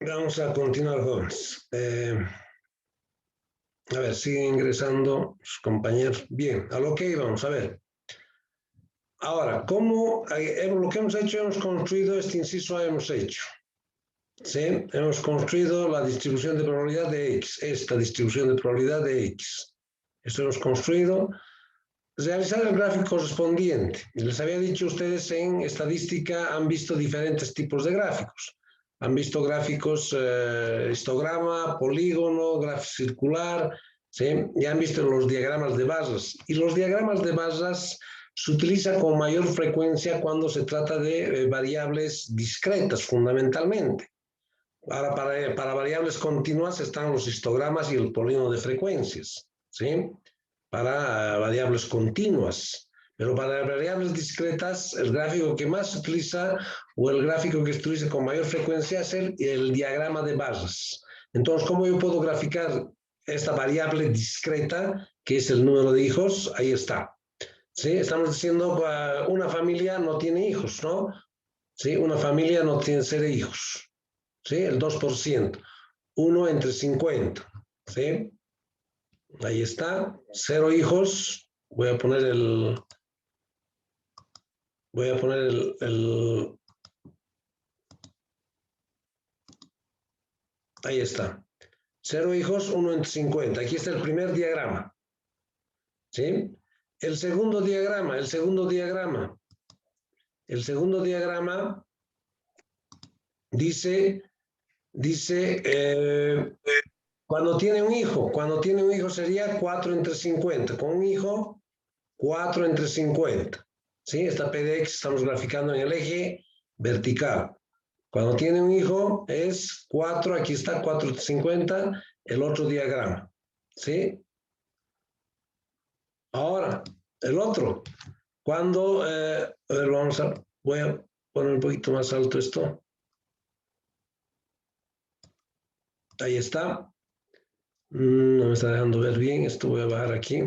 Vamos a continuar, jóvenes. A ver, siguen ingresando sus compañeros. Bien, a lo que íbamos, a ver. Ahora, ¿cómo lo que hemos hecho? Hemos construido este inciso, hemos hecho. ¿Sí? Hemos construido la distribución de probabilidad de X, esta distribución de probabilidad de X. Esto hemos construido. Realizar el gráfico correspondiente. Les había dicho ustedes en estadística han visto diferentes tipos de gráficos. Han visto gráficos histograma, polígono, gráfico circular, ¿sí? Y han visto los diagramas de barras. Y los diagramas de barras se utilizan con mayor frecuencia cuando se trata de variables discretas, fundamentalmente. Ahora, para variables continuas están los histogramas y el polígono de frecuencias, ¿sí? Para variables continuas. Pero para variables discretas, el gráfico que más se utiliza o el gráfico que se utiliza con mayor frecuencia es el diagrama de barras. Entonces, ¿cómo yo puedo graficar esta variable discreta, que es el número de hijos? Ahí está. ¿Sí? Estamos diciendo que una familia no tiene hijos, ¿no? ¿Sí? Una familia no tiene 0 hijos. ¿Sí? El 2%. 1 entre 50. ¿Sí? Ahí está. 0 hijos. Voy a poner ahí está. 0 hijos, 1 entre 50. Aquí está el primer diagrama. ¿Sí? El segundo diagrama dice cuando tiene un hijo sería 4 entre 50. Con un hijo, 4 entre 50. ¿Sí? Esta P de X estamos graficando en el eje vertical. Cuando tiene un hijo es 4, aquí está 4 entre 50, el otro diagrama. ¿Sí? Ahora, el otro. Cuando, a ver, voy a poner un poquito más alto esto. Ahí está. No me está dejando ver bien, esto voy a bajar aquí.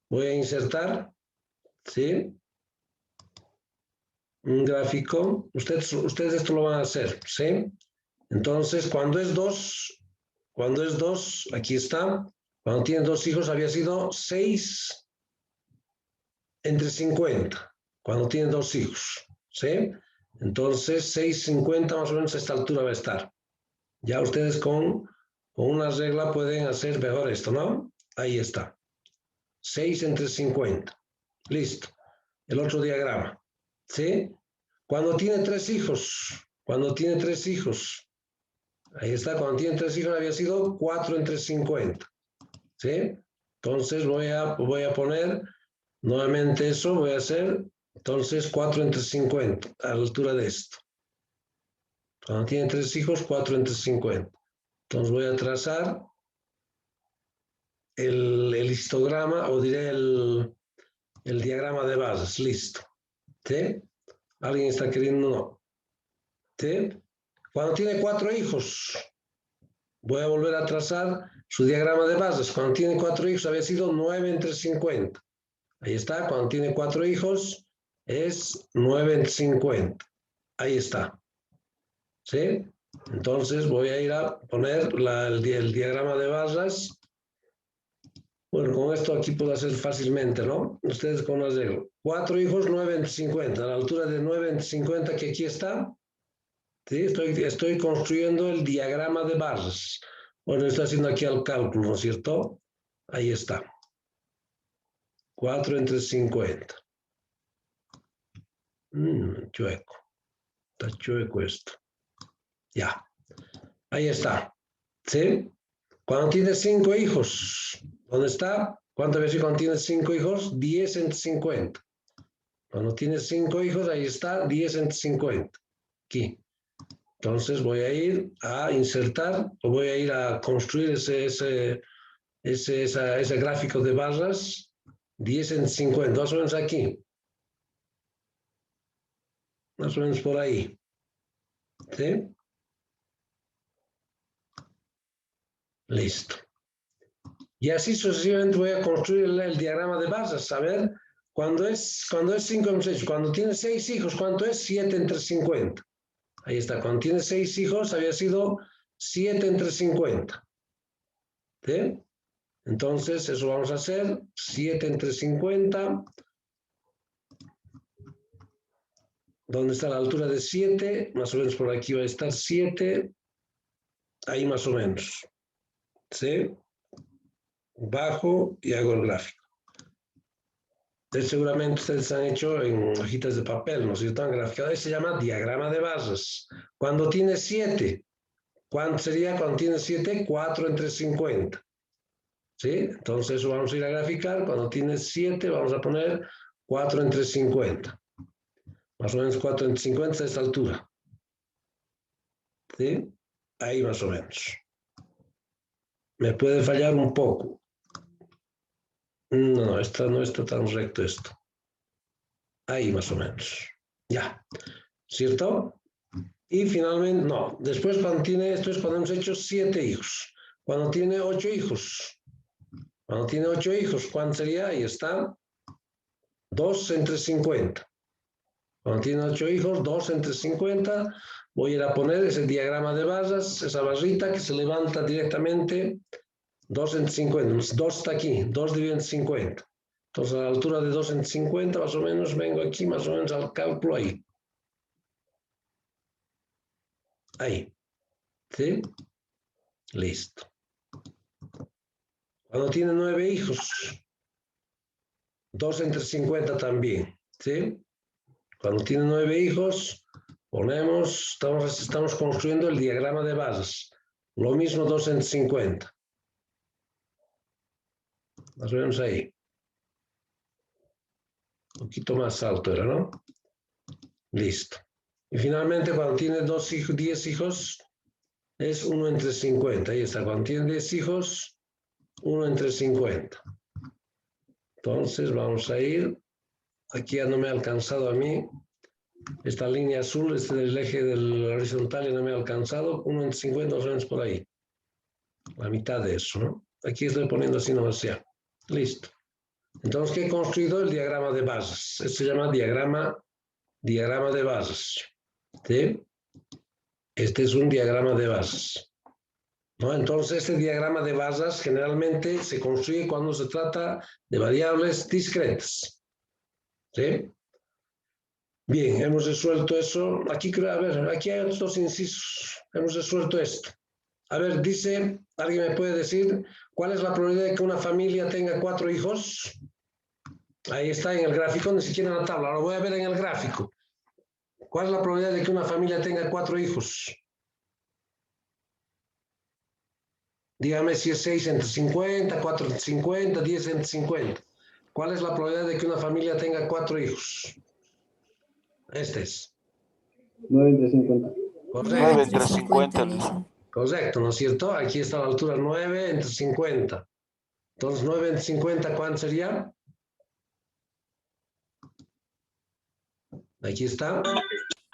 Voy a insertar, ¿sí? Un gráfico. Ustedes esto lo van a hacer, ¿sí? Entonces, cuando es 2, aquí está. Cuando tiene 2 hijos había sido 6 entre 50. Cuando tiene 2 hijos, ¿sí? Entonces, 6,50 más o menos a esta altura va a estar. Ya ustedes con una regla pueden hacer mejor esto, ¿no? Ahí está. 6 entre 50. Listo. El otro diagrama. ¿Sí? Cuando tiene 3 hijos. Ahí está. Cuando tiene 3 hijos había sido 4 entre 50. ¿Sí? Entonces voy a poner nuevamente eso. Voy a hacer entonces 4 entre 50 a la altura de esto. Cuando tiene 3 hijos, 4 entre 50. Entonces voy a trazar el histograma, o diré el diagrama de bases. Listo. ¿Sí? ¿Alguien está queriendo? No. ¿Sí? Cuando tiene 4 hijos, voy a volver a trazar su diagrama de bases. Cuando tiene 4 hijos, había sido 9 entre 50. Ahí está. Cuando tiene 4 hijos, es 9 entre 50. Ahí está. ¿Sí? Entonces voy a ir a poner el diagrama de barras. Bueno, con esto aquí puedo hacer fácilmente, ¿no? Ustedes con las reglas. 4 hijos, 9 entre 50. A la altura de 9 entre 50 que aquí está. ¿Sí? Estoy construyendo el diagrama de barras. Bueno, estoy haciendo aquí el cálculo, ¿no es cierto? Ahí está. 4 entre 50. Chueco. Está chueco esto. Ya. Ahí está. ¿Sí? Cuando tienes 5 hijos, ¿dónde está? ¿Cuántas veces cuando tienes 5 hijos? 10 entre 50. Cuando tienes 5 hijos, ahí está, 10 entre 50. Aquí. Entonces voy a ir a insertar, o voy a ir a construir ese gráfico de barras, 10 entre 50, más o menos aquí. Más o menos por ahí. ¿Sí? Listo. Y así sucesivamente voy a construir el diagrama de barras. A ver, cuando es 5 hemos hecho. Cuando tiene 6 hijos, ¿cuánto es? 7 entre 50. Ahí está, cuando tiene 6 hijos había sido 7 entre 50. ¿Sí? Entonces, eso vamos a hacer, 7 entre 50. ¿Dónde está la altura de 7? Más o menos por aquí va a estar 7. Ahí más o menos. ¿Sí? Bajo y hago el gráfico. Seguramente ustedes han hecho en hojitas de papel, ¿no? Si están graficados, se llama diagrama de bases. Cuando tiene 7, ¿cuánto sería cuando tiene 7? 4 entre 50. ¿Sí? Entonces eso vamos a ir a graficar. Cuando tiene 7 vamos a poner 4 entre 50. Más o menos 4 entre 50 a esta altura. ¿Sí? Ahí más o menos. Me puede fallar un poco. No, no está tan recto esto. Ahí más o menos. Ya. ¿Cierto? Y finalmente, no. Después cuando tiene, esto es cuando hemos hecho 7 hijos. Cuando tiene 8 hijos. Cuando tiene 8 hijos, ¿cuánto sería? Ahí está. 2 entre 50. Cuando tiene 8 hijos, 2 entre 50. Voy a ir a poner ese diagrama de barras, esa barrita que se levanta directamente. 2 entre 50. 2 está aquí. 2 dividido entre 50. Entonces, a la altura de 2 entre 50, más o menos, vengo aquí, más o menos al cálculo ahí. Ahí. ¿Sí? Listo. Cuando tiene 9 hijos, 2 entre 50 también. ¿Sí? Cuando tiene 9 hijos, ponemos, estamos construyendo el diagrama de bases. Lo mismo 2 entre 50. Más o menos ahí. Un poquito más alto era, ¿no? Listo. Y finalmente, cuando tiene 10 hijos, es 1 entre 50. Ahí está. Cuando tiene 10 hijos, 1 entre 50. Entonces, vamos a ir. Aquí ya no me ha alcanzado a mí. Esta línea azul, del eje del horizontal, ya no me ha alcanzado. 1 entre 50, más o menos por ahí. La mitad de eso, ¿no? Aquí estoy poniendo así nomás ya. Listo. Entonces, ¿qué he construido? El diagrama de bases. Esto se llama diagrama de bases. ¿Sí? Este es un diagrama de bases. ¿No? Entonces, este diagrama de bases generalmente se construye cuando se trata de variables discretas. ¿Sí? Bien, hemos resuelto eso. Aquí creo, a ver, aquí hay otros 2 incisos. Hemos resuelto esto. A ver, dice, ¿alguien me puede decir cuál es la probabilidad de que una familia tenga 4 hijos? Ahí está en el gráfico, ni siquiera en la tabla. Lo voy a ver en el gráfico. ¿Cuál es la probabilidad de que una familia tenga 4 hijos? Dígame si es 6 entre 50, 4 entre 50, 10 entre 50. ¿Cuál es la probabilidad de que una familia tenga 4 hijos? Este es. 9 entre 50. Correcto. 9 entre 50, Luis. Correcto, ¿no es cierto? Aquí está la altura 9 entre 50. Entonces, 9 entre 50, ¿cuánto sería? Aquí está.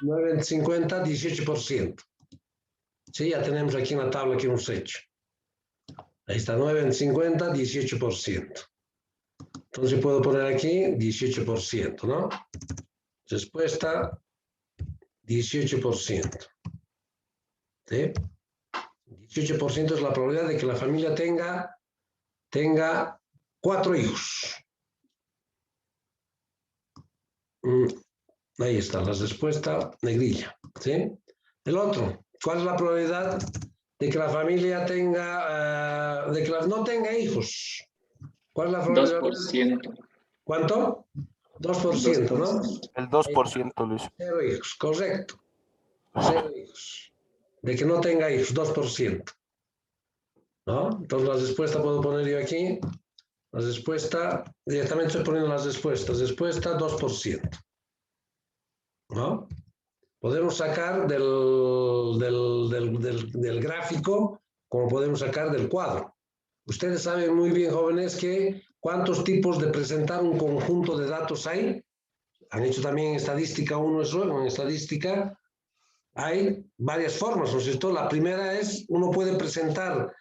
9 entre 50, 18%. Sí, ya tenemos aquí en la tabla que hemos hecho. Ahí está, 9 entre 50, 18%. Entonces puedo poner aquí 18%, ¿no? Respuesta, 18%. ¿Sí? 18% es la probabilidad de que la familia tenga 4 hijos. Ahí está la respuesta, negrilla. ¿Sí? El otro, ¿cuál es la probabilidad de que la familia no tenga hijos? ¿Cuál es la probabilidad? 2%. ¿Cuánto? 2%, ¿no? El 2%, Luis. 0 hijos, correcto. 0 hijos. De que no tenga hijos, 2%. ¿No? Entonces la respuesta puedo poner yo aquí. La respuesta, directamente estoy poniendo las respuestas. Respuesta 2%. ¿No? Podemos sacar del gráfico, como podemos sacar del cuadro. Ustedes saben muy bien, jóvenes, que cuántos tipos de presentar un conjunto de datos hay. Han hecho también en estadística uno eso, en estadística hay varias formas, ¿no es cierto? La primera es, uno puede presentar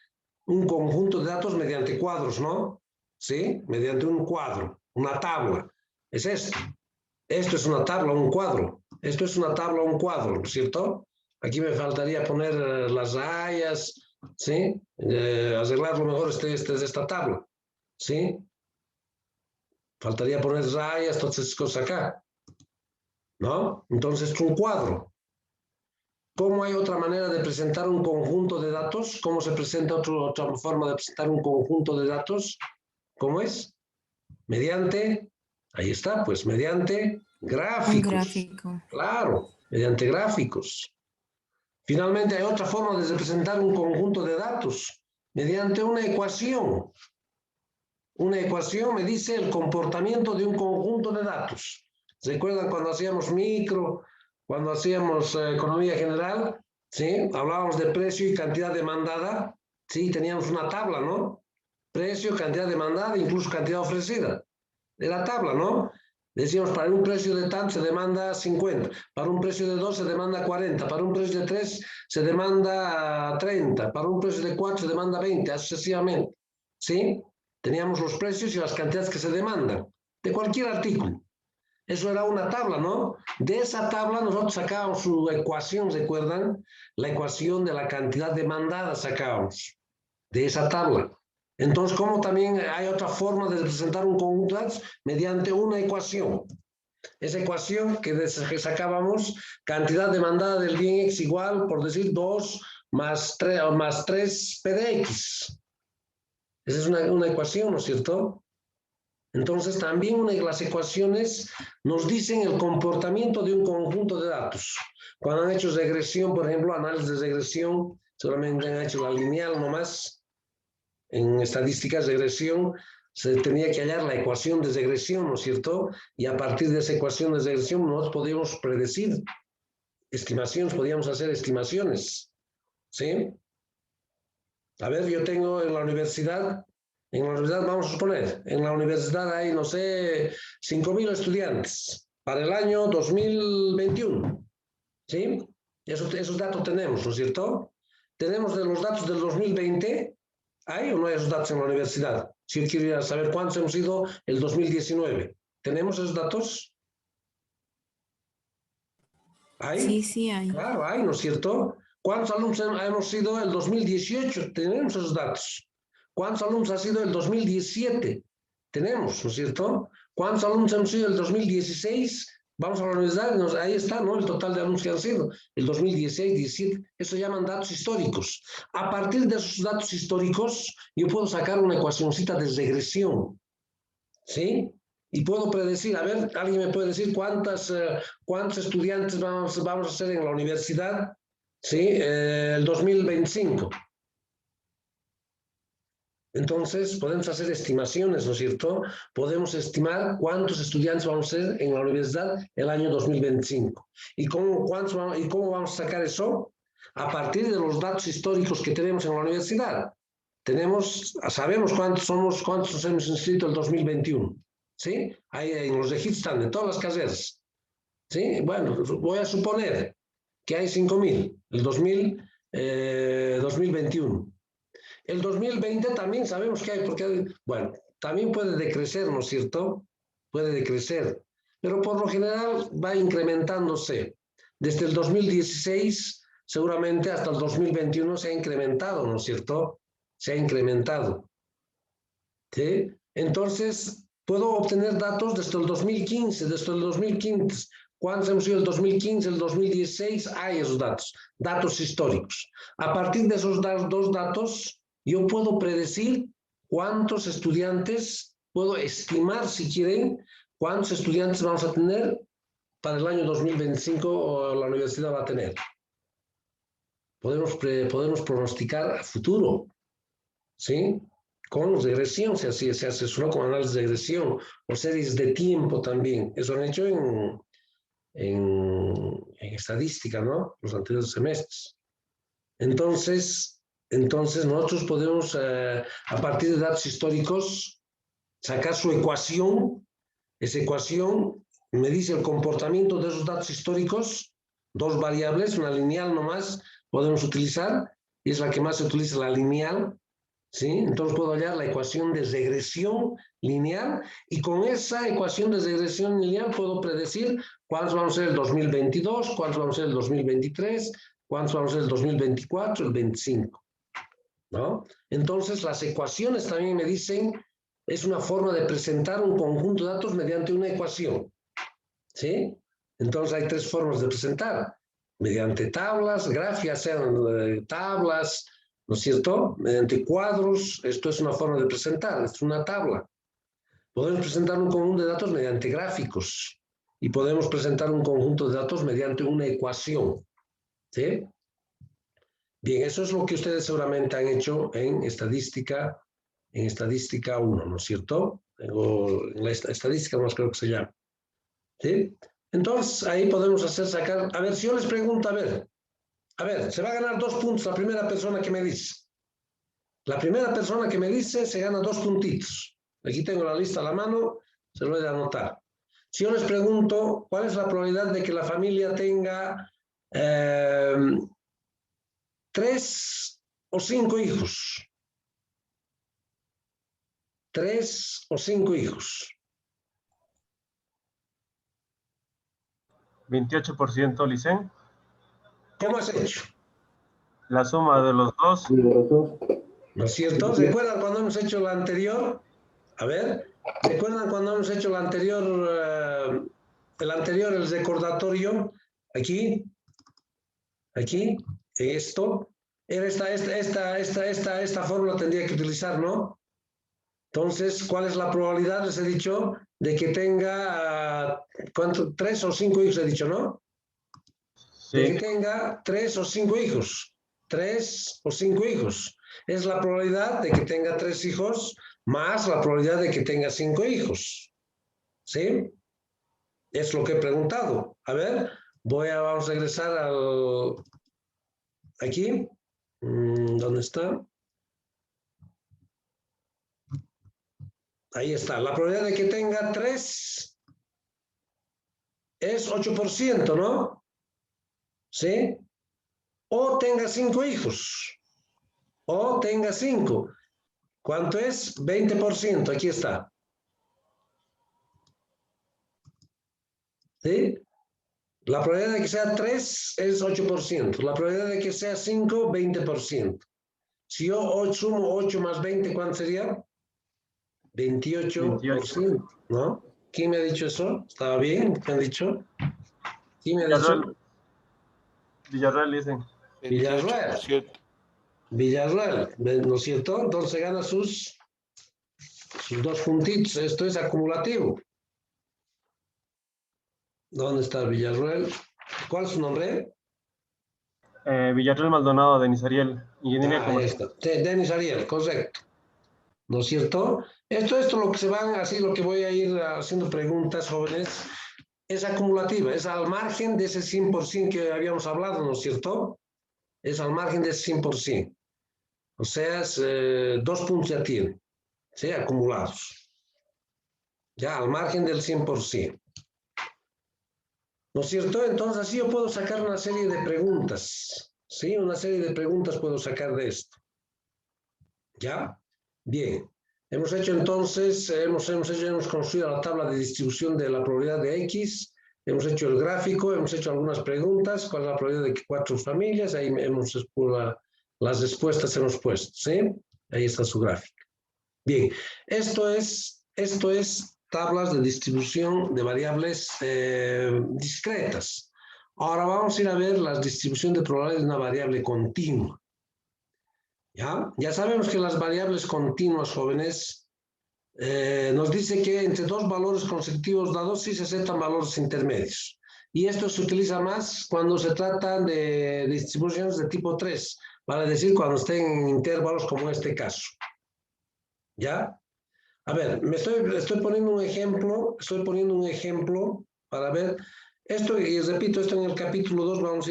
un conjunto de datos mediante cuadros, ¿no? ¿Sí? Mediante un cuadro, una tabla. Es esto. Esto es una tabla, un cuadro. Esto es una tabla, un cuadro, ¿no es cierto? Aquí me faltaría poner las rayas, ¿sí? Arreglarlo mejor esta tabla, ¿sí? Faltaría poner rayas, todas esas cosas acá, ¿no? Entonces es un cuadro. ¿Cómo hay otra manera de presentar un conjunto de datos? ¿Cómo se presenta otra forma de presentar un conjunto de datos? ¿Cómo es? Mediante, ahí está, pues mediante Un gráficos. gráfico. Claro, mediante gráficos. Finalmente hay otra forma de representar un conjunto de datos, mediante una ecuación. Una ecuación me dice el comportamiento de un conjunto de datos. ¿Recuerdan cuando hacíamos micro, cuando hacíamos economía general? ¿Sí? Hablábamos de precio y cantidad demandada. Sí, teníamos una tabla, ¿no? Precio, cantidad demandada, incluso cantidad ofrecida. De la tabla, ¿no? Decíamos, para un precio de tanto se demanda 50, para un precio de 2 se demanda 40, para un precio de 3 se demanda 30, para un precio de 4 se demanda 20, así sucesivamente. ¿Sí? Teníamos los precios y las cantidades que se demandan, de cualquier artículo. Eso era una tabla, ¿no? De esa tabla nosotros sacábamos su ecuación, ¿recuerdan? La ecuación de la cantidad demandada sacábamos de esa tabla. Entonces, ¿cómo también hay otra forma de representar un conjunto de datos? Mediante una ecuación. Esa ecuación que sacábamos, cantidad demandada del bien X igual, por decir, 2 más 3 P de X. Esa es una ecuación, ¿no es cierto? Entonces, también una de las ecuaciones nos dicen el comportamiento de un conjunto de datos. Cuando han hecho regresión, por ejemplo, análisis de regresión, solamente han hecho la lineal nomás. En estadísticas de regresión se tenía que hallar la ecuación de regresión, ¿no es cierto? Y a partir de esa ecuación de regresión nosotros podíamos predecir estimaciones, podíamos hacer estimaciones, ¿sí? A ver, yo tengo en la universidad vamos a suponer, en la universidad hay, no sé, 5.000 estudiantes para el año 2021, ¿sí? Esos datos tenemos, ¿no es cierto? Tenemos de los datos del 2020, ¿hay o no hay esos datos en la universidad? Si yo quiero saber cuántos hemos ido el 2019, ¿tenemos esos datos? ¿Hay? Sí hay. Claro, hay, ¿no es cierto? ¿Cuántos alumnos hemos sido el 2018? Tenemos esos datos. ¿Cuántos alumnos ha sido el 2017? Tenemos, ¿no es cierto? ¿Cuántos alumnos hemos sido el 2016? Vamos a la universidad, ahí está, ¿no? El total de alumnos que han sido, el 2016, 17, eso llaman datos históricos. A partir de esos datos históricos, yo puedo sacar una ecuacióncita de regresión, ¿sí? Y puedo predecir, a ver, alguien me puede decir cuántos estudiantes vamos a hacer en la universidad, ¿sí? El 2025. Entonces, podemos hacer estimaciones, ¿no es cierto? Podemos estimar cuántos estudiantes vamos a ser en la universidad el año 2025. ¿Y cómo vamos a sacar eso? A partir de los datos históricos que tenemos en la universidad. Sabemos cuántos nos hemos inscrito el 2021. ¿Sí? Ahí en los registros están de todas las carreras. ¿Sí? Bueno, voy a suponer que hay 5.000 el 2021. El 2020 también sabemos que hay, porque, bueno, también puede decrecer, ¿no es cierto? Puede decrecer, pero por lo general va incrementándose. Desde el 2016, seguramente hasta el 2021 se ha incrementado, ¿no es cierto? Se ha incrementado. ¿Sí? Entonces, puedo obtener datos desde el 2015, ¿cuántos hemos sido el 2015, el 2016? Hay esos datos históricos. A partir de esos dos datos, yo puedo predecir cuántos estudiantes, puedo estimar, si quieren, cuántos estudiantes vamos a tener para el año 2025 o la universidad va a tener. Podemos pronosticar a futuro, ¿sí? Con regresión se asesoró con análisis de regresión o series de tiempo también. Eso han hecho en estadística, ¿no? Los anteriores semestres. Entonces nosotros podemos, a partir de datos históricos, sacar su ecuación. Esa ecuación me dice el comportamiento de esos datos históricos, dos variables, una lineal nomás podemos utilizar, y es la que más se utiliza, la lineal. ¿Sí? Entonces puedo hallar la ecuación de regresión lineal y con esa ecuación de regresión lineal puedo predecir cuántos van a ser el 2022, cuántos van a ser el 2023, ¿Cuántos vamos a ser el 2024? El 25, ¿no? Entonces, las ecuaciones también me dicen, es una forma de presentar un conjunto de datos mediante una ecuación, ¿sí? Entonces, hay tres formas de presentar. Mediante tablas, gráficas, sean tablas, ¿no es cierto? Mediante cuadros, esto es una forma de presentar, es una tabla. Podemos presentar un conjunto de datos mediante gráficos y podemos presentar un conjunto de datos mediante una ecuación, ¿sí? Bien, eso es lo que ustedes seguramente han hecho en estadística 1, ¿no es cierto? O en la estadística más creo que se llama, ¿sí? Entonces, ahí podemos sacar, a ver, si yo les pregunto, a ver, se va a ganar 2 puntos la primera persona que me dice. La primera persona que me dice se gana 2 puntitos. Aquí tengo la lista a la mano, se lo voy a anotar. Si yo les pregunto, ¿cuál es la probabilidad de que la familia tenga 3 o 5 hijos? 3 o 5 hijos. 28%, Licen. ¿Cómo has hecho? La suma de los dos. Y de los dos. ¿No es cierto? ¿Recuerdan cuando hemos hecho la anterior? A ver, ¿recuerdan cuando hemos hecho la anterior, el recordatorio? Aquí, esto. Era esta fórmula tendría que utilizar, ¿no? Entonces, ¿cuál es la probabilidad? Les he dicho de que tenga, ¿cuánto? 3 o 5 hijos he dicho, ¿no? Sí. De que tenga 3 o 5 hijos. 3 o 5 hijos. Es la probabilidad de que tenga 3 hijos más la probabilidad de que tenga 5 hijos. ¿Sí? Es lo que he preguntado. A ver, vamos a regresar aquí. ¿Dónde está? Ahí está. La probabilidad de que tenga 3 es 8%, ¿no? ¿Sí? O tenga 5 hijos. O tenga 5. ¿Cuánto es? 20%. Aquí está. ¿Sí? La probabilidad de que sea 3 es 8%. La probabilidad de que sea 5, 20%. Si yo sumo 8 más 20, ¿cuánto sería? 28%, ¿no? ¿Quién me ha dicho eso? ¿Estaba bien? ¿Qué han dicho? ¿Quién me ha dicho? Villarreal, Licen. Villarreal. 28%. Villarreal, ¿no es cierto? Entonces gana sus 2 puntitos. Esto es acumulativo. ¿Dónde está Villarreal? ¿Cuál es su nombre? Villarreal Maldonado, Denis Ariel. Ingeniería Ahí comercial. está. Denis Ariel, correcto. ¿No es cierto? Esto es lo que se van, así lo que voy a ir haciendo preguntas, jóvenes, es acumulativa, es al margen de ese 100% que habíamos hablado, ¿no es cierto? Es al margen de ese 100%. O sea, 2 puntos ya tiene, ¿sí? Acumulados. Ya al margen del 100%. ¿No es cierto? Entonces así yo puedo sacar una serie de preguntas, ¿sí? Una serie de preguntas puedo sacar de esto. ¿Ya? Bien. Hemos hecho entonces, hemos construido la tabla de distribución de la probabilidad de X, hemos hecho el gráfico, hemos hecho algunas preguntas, cuál es la probabilidad de que 4 familias, ahí las respuestas hemos puesto, ¿sí? Ahí está su gráfico. Bien, esto es tablas de distribución de variables discretas. Ahora vamos a ir a ver la distribución de probabilidades de una variable continua. Ya sabemos que las variables continuas, jóvenes, nos dice que entre 2 valores consecutivos dados sí se aceptan valores intermedios. Y esto se utiliza más cuando se trata de distribuciones de tipo 3, vale decir, cuando estén en intervalos como este caso. ¿Ya? A ver, estoy poniendo un ejemplo para ver esto, y repito, esto en el capítulo 2 vamos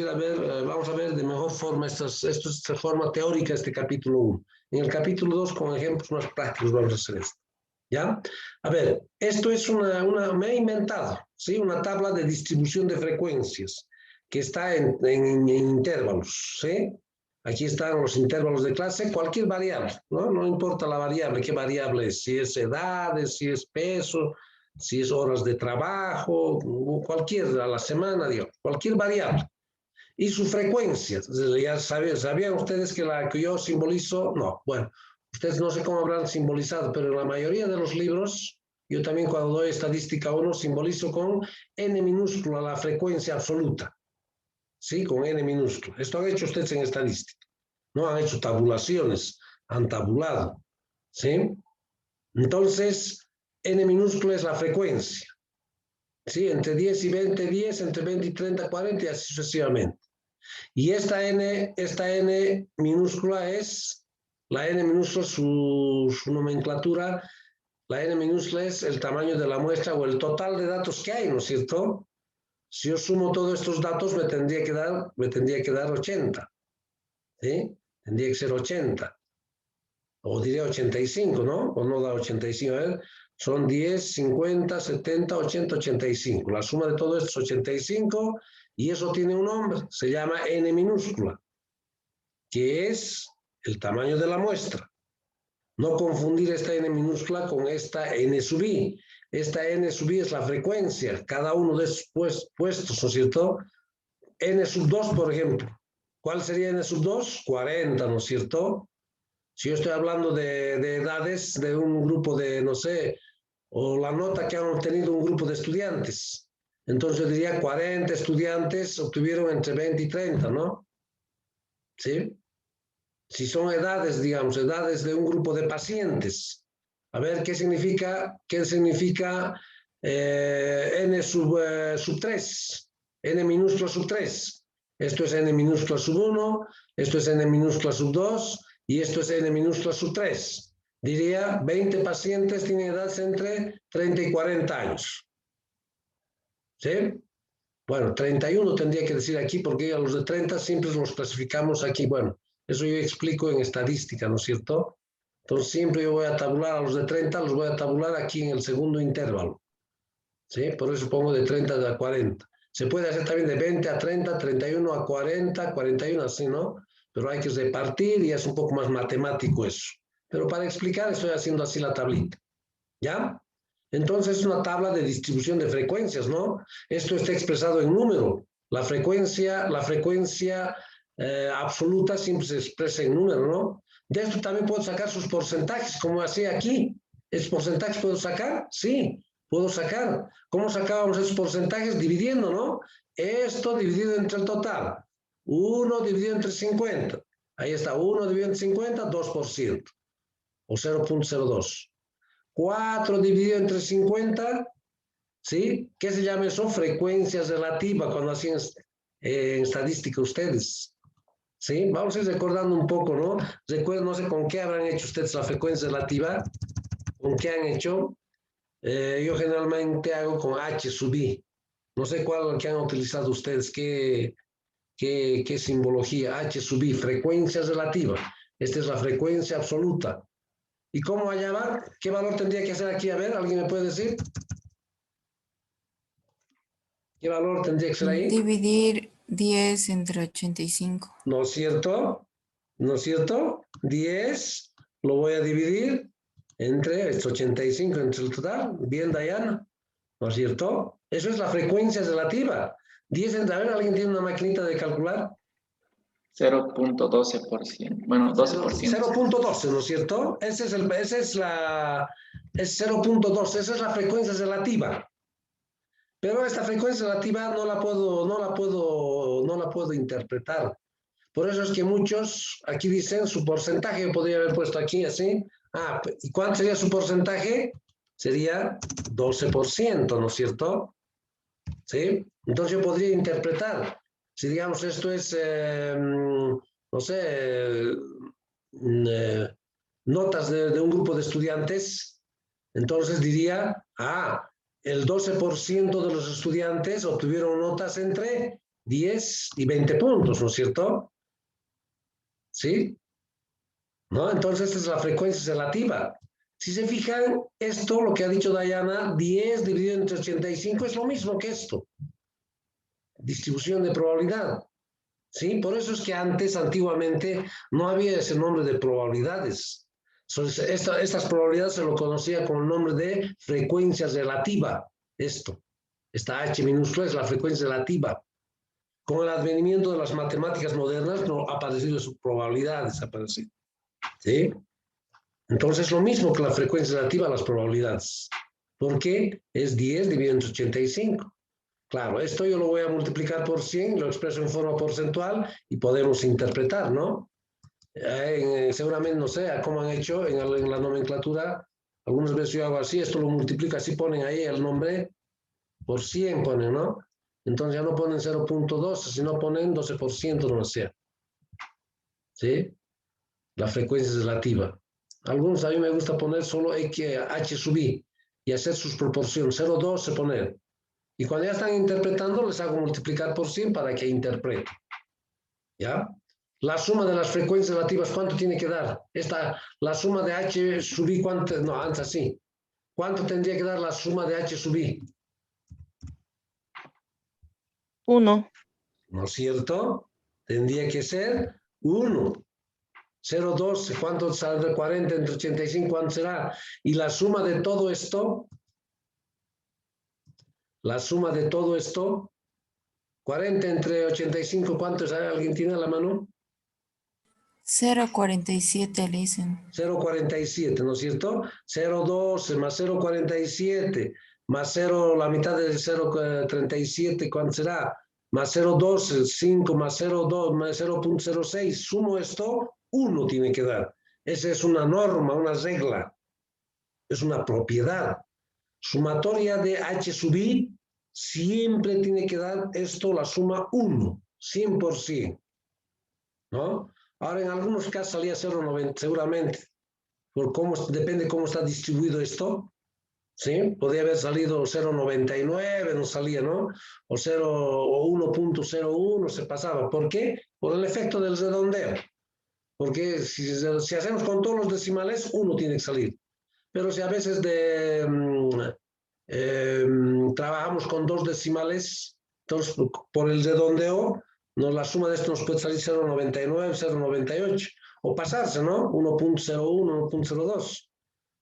a ver de mejor forma, esto es de forma teórica este capítulo 1. En el capítulo 2 con ejemplos más prácticos vamos a hacer esto. ¿Ya? A ver, esto es me he inventado, ¿sí? Una tabla de distribución de frecuencias que está en intervalos, ¿sí? Aquí están los intervalos de clase, cualquier variable, ¿no? No importa la variable, qué variable es, si es edades, si es peso, si es horas de trabajo, cualquier a la semana, digamos, cualquier variable. y su frecuencia. Ya sabían ustedes que la que yo simbolizo, no, bueno, ustedes no sé cómo habrán simbolizado, pero en la mayoría de los libros, yo también cuando doy estadística 1 simbolizo con n minúscula la frecuencia absoluta, ¿sí? Con n minúscula. Esto han hecho ustedes en estadística, ¿no? Han hecho tabulaciones, han tabulado, ¿sí? Entonces, n minúscula es la frecuencia, ¿sí? Entre 10 y 20, 10, entre 20 y 30, 40 y así sucesivamente. Y esta n minúscula es, la n minúscula, su nomenclatura, la n minúscula es el tamaño de la muestra o el total de datos que hay, ¿no es cierto? Si yo sumo todos estos datos me tendría que dar 80, ¿sí? Tendría que ser 80. O diría 85, ¿no? O no da 85, a ver, son 10, 50, 70, 80, 85. La suma de todo esto es 85 y eso tiene un nombre, se llama n minúscula, que es el tamaño de la muestra. No confundir esta n minúscula con esta n sub i. Esta n sub i es la frecuencia, cada uno de estos puestos, ¿no es cierto? N sub 2, por ejemplo. ¿Cuál sería n sub 2? 40, ¿no es cierto? Si yo estoy hablando de edades de un grupo de, no sé, o la nota que han obtenido un grupo de estudiantes, entonces yo diría 40 estudiantes obtuvieron entre 20 y 30, ¿no? ¿Sí? Si son edades, digamos, edades de un grupo de pacientes, a ver qué significa n sub 3, n minúscula sub 3. Esto es n minúscula sub 1, esto es n minúscula sub 2, y esto es n minúscula sub 3. Diría 20 pacientes tienen edades entre 30 y 40 años. ¿Sí? Bueno, 31 tendría que decir aquí porque a los de 30 siempre los clasificamos aquí. Bueno, eso yo explico en estadística, ¿no es cierto? Entonces siempre yo voy a tabular a los de 30, los voy a tabular aquí en el segundo intervalo. ¿Sí? Por eso pongo de 30 a 40. Se puede hacer también de 20 a 30, 31 a 40, 41 así, ¿no? Pero hay que repartir y es un poco más matemático eso. Pero para explicar estoy haciendo así la tablita. ¿Ya? Entonces es una tabla de distribución de frecuencias, ¿no? Esto está expresado en número. La frecuencia absoluta siempre se expresa en número, ¿no? De esto también puedo sacar sus porcentajes, como hacía aquí. ¿Esos porcentajes puedo sacar? Sí, puedo sacar. ¿Cómo sacábamos esos porcentajes? Dividiendo, ¿no? Esto dividido entre el total. 1 dividido entre 50. Ahí está, 1 dividido entre 50, 2%. O 0.02. 4 dividido entre 50, ¿sí? ¿Qué se llama eso? Frecuencia relativa, cuando hacían estadística ustedes. ¿Sí? Vamos a ir recordando un poco, ¿no? Recuerden, no sé con qué habrán hecho ustedes la frecuencia relativa, con qué han hecho. Yo generalmente hago con H sub I. No sé cuál que han utilizado ustedes, qué simbología. H sub I, frecuencia relativa. Esta es la frecuencia absoluta. ¿Y cómo hallar? ¿Qué valor tendría que hacer aquí? A ver, ¿alguien me puede decir? ¿Qué valor tendría que ser ahí? Dividir 10 entre 85. ¿No es cierto? ¿No es cierto? 10 lo voy a dividir entre 85, entre el total. Bien, Dayana. ¿No es cierto? Eso es la frecuencia relativa. 10 entre, a ver, ¿alguien tiene una maquinita de calcular? 0.12%. Bueno, 12%. 0.12, ¿no es cierto? Es 0.12, esa es la frecuencia relativa. Pero esta frecuencia relativa no la puedo interpretar. Por eso es que muchos aquí dicen su porcentaje, yo podría haber puesto aquí así. Ah, ¿y cuánto sería su porcentaje? Sería 12%, ¿no es cierto? ¿Sí? Entonces yo podría interpretar. Si digamos esto es, no sé, notas de un grupo de estudiantes, entonces diría, el 12% de los estudiantes obtuvieron notas entre 10 y 20 puntos, ¿no es cierto? ¿Sí? ¿No? Entonces esta es la frecuencia relativa. Si se fijan, esto, lo que ha dicho Dayana, 10 dividido entre 85 es lo mismo que esto. Distribución de probabilidad. ¿Sí? Por eso es que antiguamente, no había ese nombre de probabilidades. Estas probabilidades se lo conocía con el nombre de frecuencia relativa. Esta H minúscula es la frecuencia relativa. con el advenimiento de las matemáticas modernas, no ha aparecido su probabilidad, desaparecido. ¿Sí? Entonces, lo mismo que la frecuencia relativa a las probabilidades. ¿Por qué? Es 10 dividido entre 85. Claro, esto yo lo voy a multiplicar por 100, lo expreso en forma porcentual y podemos interpretar, ¿no? Seguramente, no sé, cómo han hecho en la nomenclatura, algunas veces yo hago así, esto lo multiplico, así ponen ahí el nombre, por 100 ponen, ¿no? Entonces ya no ponen 0.12, sino ponen 12%, no sé. ¿Sí? La frecuencia es relativa. Algunos a mí me gusta poner solo H sub I y hacer sus proporciones, 0.12 poner. Y cuando ya están interpretando, les hago multiplicar por 100 para que interpreten. ¿Ya? La suma de las frecuencias relativas, ¿cuánto tiene que dar? La suma de H sub I, ¿cuánto? No, antes así. ¿Cuánto tendría que dar la suma de H sub I? 1. ¿No es cierto? Tendría que ser 1. 0,12, ¿cuánto saldrá? 40 entre 85, ¿cuánto será? Y la suma de todo esto, 40 entre 85, ¿cuánto es? ¿Alguien tiene a la mano? 0,47 le dicen. 0,47, ¿no es cierto? 0,12 más 0,47 más 0, la mitad de 0,37, ¿cuánto será? Más 0,12, 5 más 0,2 más 0,06, sumo esto, 1 tiene que dar. Esa es una norma, una regla, es una propiedad. Sumatoria de H sub I siempre tiene que dar esto, la suma 1, 100%, ¿no? Ahora, en algunos casos salía 0,90, seguramente, depende cómo está distribuido esto, ¿sí? Podría haber salido 0,99, no salía, ¿no? O 1.01 se pasaba. ¿Por qué? Por el efecto del redondeo. Porque si hacemos con todos los decimales, 1 tiene que salir. Pero si a veces trabajamos con 2 decimales, entonces por el redondeo, la suma de esto nos puede salir 0,99, 0,98, o pasarse, ¿no? 1.01, 1.02,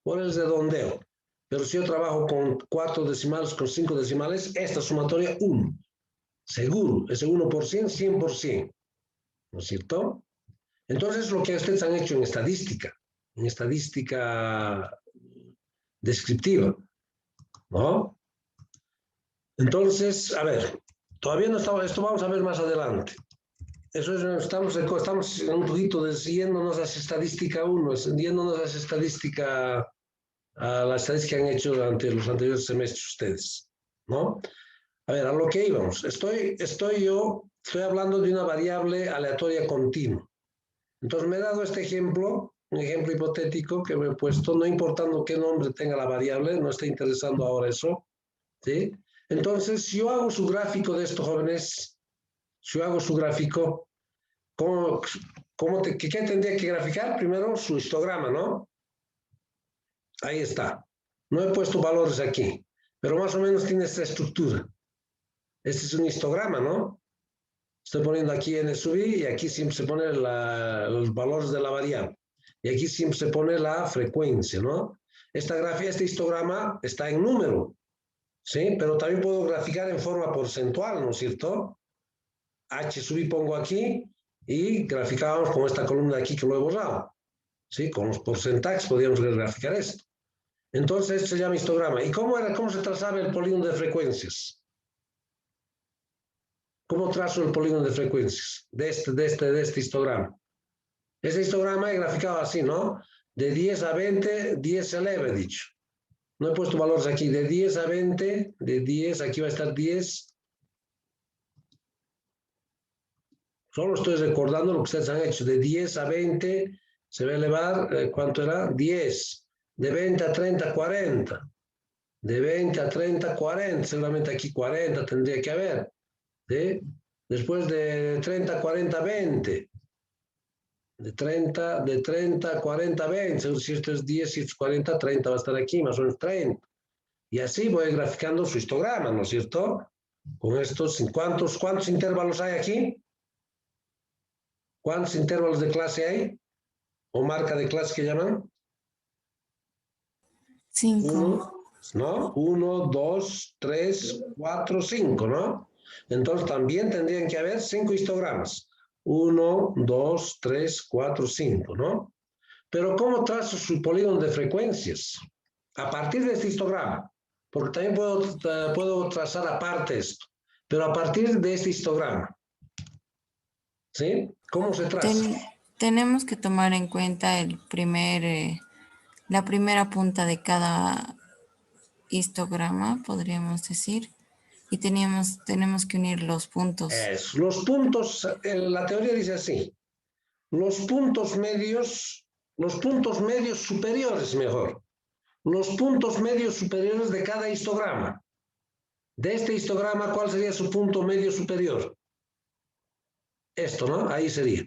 por el redondeo. Pero si yo trabajo con 4 decimales, con 5 decimales, esta sumatoria 1. Seguro, ese 1%, 100%. ¿No es cierto? Entonces, lo que ustedes han hecho en estadística descriptiva, ¿no? Entonces, a ver, todavía no estamos, esto vamos a ver más adelante. Eso es, estamos un poquito yéndonos a estadística 1, yéndonos a la estadística que han hecho durante los anteriores semestres ustedes, ¿no? A ver, a lo que íbamos. Estoy hablando de una variable aleatoria continua. Entonces me he dado este ejemplo, un ejemplo hipotético que me he puesto, no importando qué nombre tenga la variable, no está interesando ahora eso, ¿sí? Entonces, si yo hago su gráfico de esto, jóvenes, si yo hago su gráfico, ¿qué tendría que graficar? Primero su histograma, ¿no? Ahí está. No he puesto valores aquí, pero más o menos tiene esta estructura. Este es un histograma, ¿no? Estoy poniendo aquí n sub i y aquí siempre se pone los valores de la variable. Y aquí siempre se pone la frecuencia, ¿no? Este histograma está en número, ¿sí? Pero también puedo graficar en forma porcentual, ¿no es cierto? H sub i pongo aquí y graficábamos con esta columna de aquí que lo he borrado, ¿sí? Con los porcentajes podríamos graficar esto. Entonces, esto se llama histograma. ¿Y cómo se trazaba el polígono de frecuencias? ¿Cómo trazo el polígono de frecuencias de este histograma? Este histograma he graficado así, ¿no? De 10 a 20, 10 se eleva, he dicho. No he puesto valores aquí. De 10 a 20, de 10, aquí va a estar 10. Solo estoy recordando lo que ustedes han hecho. De 10 a 20 se va a elevar, ¿cuánto era? 10. De 20 a 30, 40. De 20 a 30, 40. Seguramente aquí 40 tendría que haber. ¿Sí? Después de 30, 40, 20. De 30 a 40, 20. Si esto es 10, si esto es 40, 30 va a estar aquí, más o menos 30. Y así voy graficando su histograma, ¿no es cierto? Con estos, ¿cuántos intervalos hay aquí? ¿Cuántos intervalos de clase hay? ¿O marca de clase que llaman? 5. 1, ¿no? 1, 2, 3, 4, 5, ¿no? Entonces también tendrían que haber 5 histogramas. 1, 2, 3, 4, 5, ¿no? Pero ¿cómo trazo su polígono de frecuencias? A partir de este histograma, porque también puedo trazar aparte esto, pero a partir de este histograma. ¿Sí? ¿Cómo se traza? Tenemos que tomar en cuenta la primera punta de cada histograma, podríamos decir, y tenemos que unir los puntos. Los puntos, la teoría dice así, los puntos medios superiores mejor, los puntos medios superiores de cada histograma. De este histograma, ¿cuál sería su punto medio superior? Esto, ¿no? Ahí sería.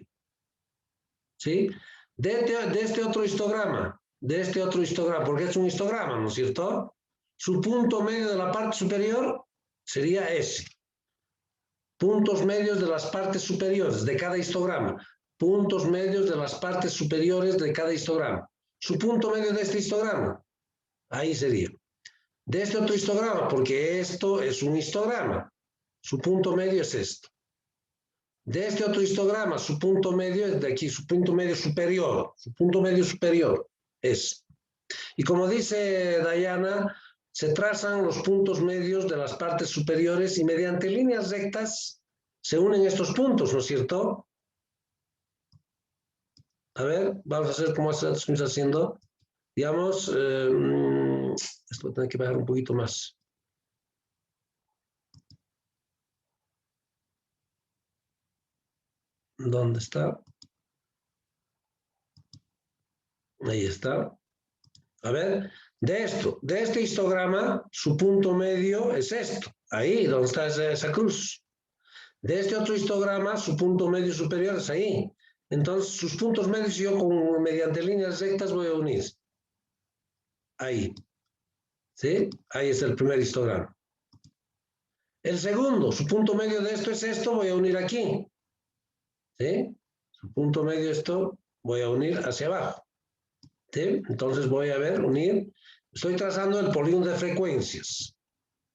¿Sí? De este otro histograma, porque es un histograma, ¿no es cierto? Su punto medio de la parte superior sería ese. Puntos medios de las partes superiores de cada histograma. Puntos medios de las partes superiores de cada histograma. Su punto medio de este histograma, ahí sería. De este otro histograma, porque esto es un histograma. Su punto medio es esto. De este otro histograma, su punto medio es de aquí, su punto medio superior. Su punto medio superior es. Y como dice Diana, se trazan los puntos medios de las partes superiores y mediante líneas rectas se unen estos puntos, ¿no es cierto? A ver, vamos a hacer como estamos haciendo. Digamos, esto va a tener que bajar un poquito más. ¿Dónde está? Ahí está. A ver, de este histograma, su punto medio es esto. Ahí, donde está esa cruz. De este otro histograma, su punto medio superior es ahí. Entonces, sus puntos medios yo mediante líneas rectas voy a unir. Ahí. ¿Sí? Ahí es el primer histograma. El segundo, su punto medio de esto es esto, voy a unir aquí. ¿Sí? Su punto medio esto, voy a unir hacia abajo. ¿Sí? Entonces voy a unir. Estoy trazando el polígono de frecuencias.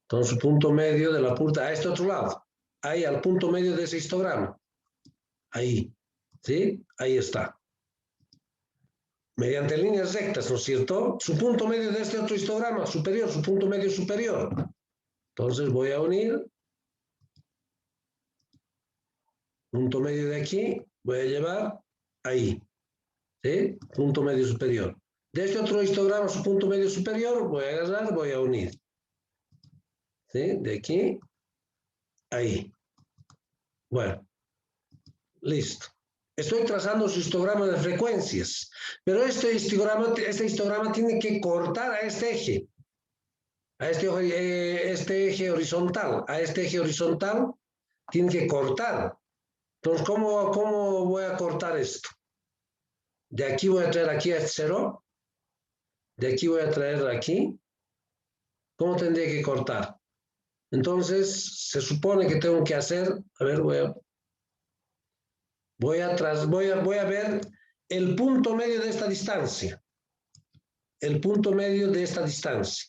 Entonces, su punto medio de la punta a este otro lado. Ahí, al punto medio de ese histograma. Ahí. ¿Sí? Ahí está. Mediante líneas rectas, ¿no es cierto? Su punto medio de este otro histograma superior, su punto medio superior. Entonces voy a unir. Punto medio de aquí, voy a llevar ahí. ¿Sí? Punto medio superior. De este otro histograma, su punto medio superior, voy a agarrar, voy a unir. ¿Sí? De aquí, ahí. Bueno, listo. Estoy trazando su histograma de frecuencias, pero este histograma tiene que cortar a este eje, a este eje horizontal, tiene que cortar. Entonces, ¿cómo voy a cortar esto? De aquí voy a traer aquí a este 0, de aquí voy a traer aquí. ¿Cómo tendría que cortar? Entonces, se supone que tengo que hacer, a ver, voy a ver el punto medio de esta distancia. El punto medio de esta distancia.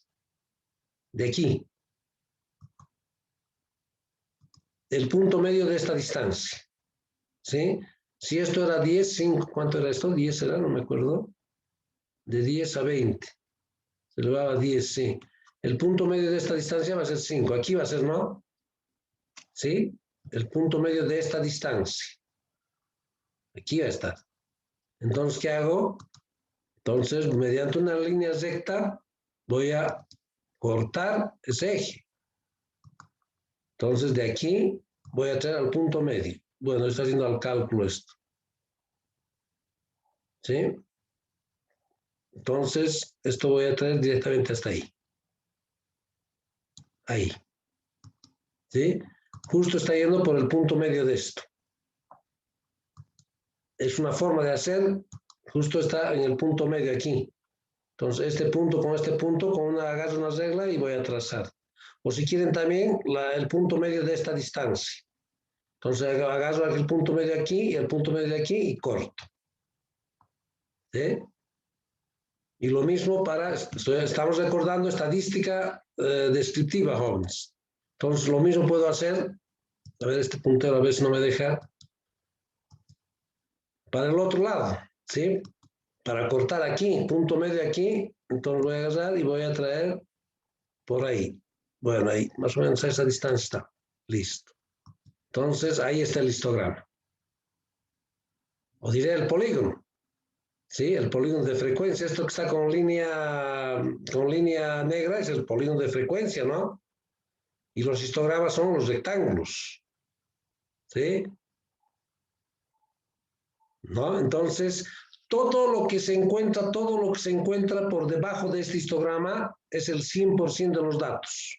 De aquí. El punto medio de esta distancia. ¿Sí? Si esto era 10, 5, ¿cuánto era esto? 10 era, no me acuerdo. De 10 a 20. Se elevaba a 10, sí. El punto medio de esta distancia va a ser 5. Aquí va a ser, ¿no? ¿Sí? El punto medio de esta distancia. Aquí va a estar. Entonces, ¿qué hago? Entonces, mediante una línea recta, voy a cortar ese eje. Entonces, de aquí voy a traer al punto medio. Bueno, estoy haciendo el cálculo esto. ¿Sí? Entonces, esto voy a traer directamente hasta ahí. Ahí. ¿Sí? Justo está yendo por el punto medio de esto. Es una forma de hacer, justo está en el punto medio aquí. Entonces, este punto, agarro una regla y voy a trazar. O si quieren también, el punto medio de esta distancia. Entonces, agarro el punto medio aquí y el punto medio de aquí y corto. ¿Sí? Y lo mismo estamos recordando estadística descriptiva, jóvenes. Entonces, lo mismo puedo hacer A ver, este puntero a ver si no me deja. Para el otro lado, ¿sí? Para cortar aquí, punto medio aquí, entonces voy a agarrar y voy a traer por ahí. Bueno, ahí, más o menos a esa distancia está. Listo. Entonces, ahí está el histograma. O diré el polígono. ¿Sí? El polígono de frecuencia. Esto que está con línea negra es el polígono de frecuencia, ¿no? Y los histogramas son los rectángulos. ¿Sí? ¿No? Entonces, todo lo que se encuentra por debajo de este histograma es el 100% de los datos.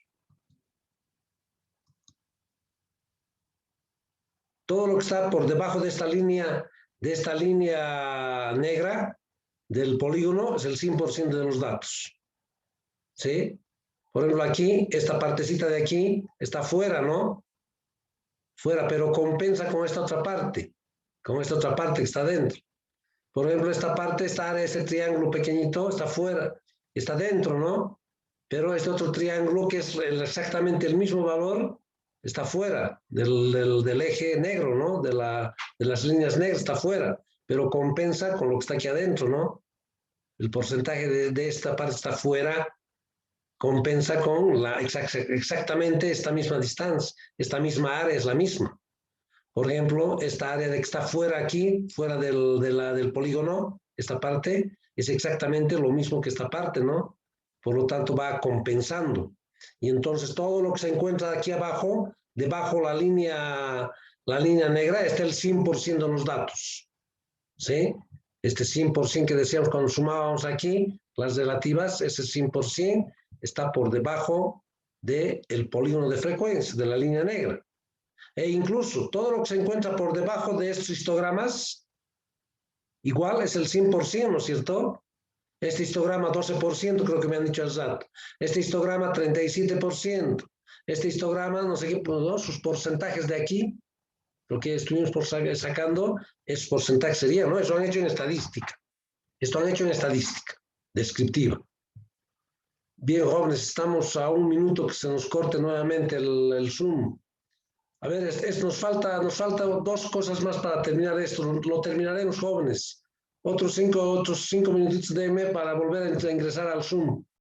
Todo lo que está por debajo de esta línea negra del polígono es el 100% de los datos. ¿Sí? Por ejemplo, aquí, esta partecita de aquí está fuera, ¿no? Fuera, pero compensa con esta otra parte que está dentro. Por ejemplo, esta área, ese triángulo pequeñito, está fuera, está dentro, ¿no? Pero este otro triángulo, que es exactamente el mismo valor, está fuera del eje negro, ¿no? De las líneas negras, está fuera, pero compensa con lo que está aquí adentro, ¿no? El porcentaje de esta parte está fuera, compensa con exactamente esta misma distancia, esta misma área es la misma. Por ejemplo, esta área de que está fuera aquí, fuera del polígono, esta parte, es exactamente lo mismo que esta parte, ¿no? Por lo tanto, va compensando. Y entonces todo lo que se encuentra aquí abajo, debajo la línea negra, está el 100% de los datos. ¿Sí? Este 100% que decíamos cuando sumábamos aquí, las relativas, ese 100% está por debajo del polígono de frecuencia, de la línea negra. E incluso todo lo que se encuentra por debajo de estos histogramas, igual es el 100%, ¿no es cierto? Este histograma 12%, creo que me han dicho el rato. Este histograma 37%. Este histograma, no sé qué, ¿no? Sus porcentajes de aquí, lo que estuvimos sacando, esos porcentajes serían, ¿no? Eso han hecho en estadística. Esto han hecho en estadística descriptiva. Bien, jóvenes, estamos a 1 minuto que se nos corte nuevamente el Zoom. A ver, nos falta 2 cosas más para terminar esto. Lo terminaremos, jóvenes. Otros 5 minutitos de para volver a ingresar al Zoom.